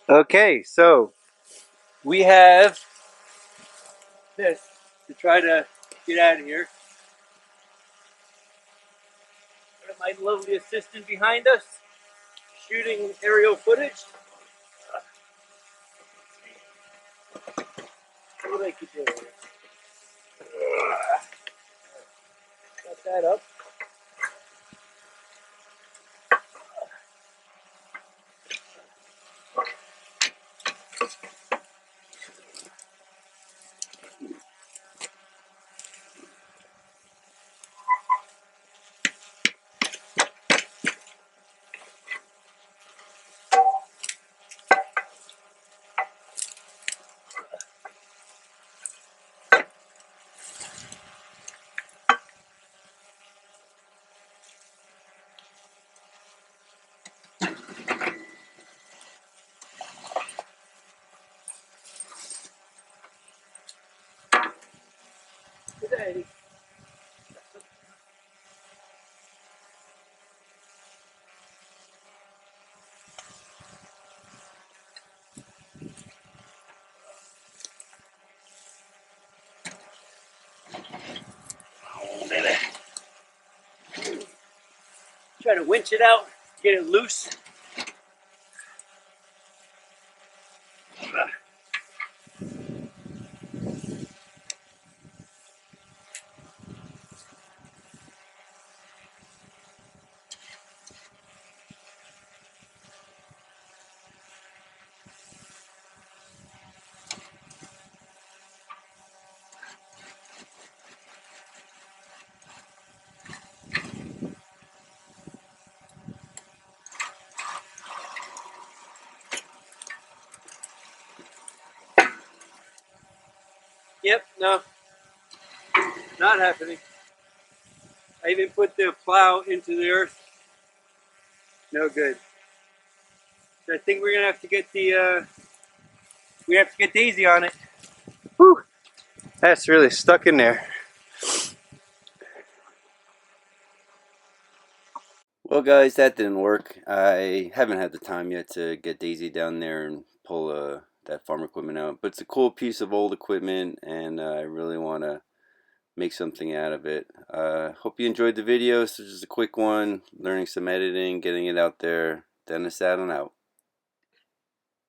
Okay, so we have this to try to get out of here. My lovely assistant behind us shooting aerial footage. What I could do here. Got that up. Today. Try to winch it out, get it loose. Yep, no, not happening. I even put the plow into the earth. No good. So I think we're gonna have to get Daisy on it. Whew, that's really stuck in there. Well, guys, that didn't work. I haven't had the time yet to get Daisy down there and pull that farm equipment out. But it's a cool piece of old equipment, and I really want to make something out of it. Hope you enjoyed the video. This is just a quick one, learning some editing, getting it out there. Dennis out and out.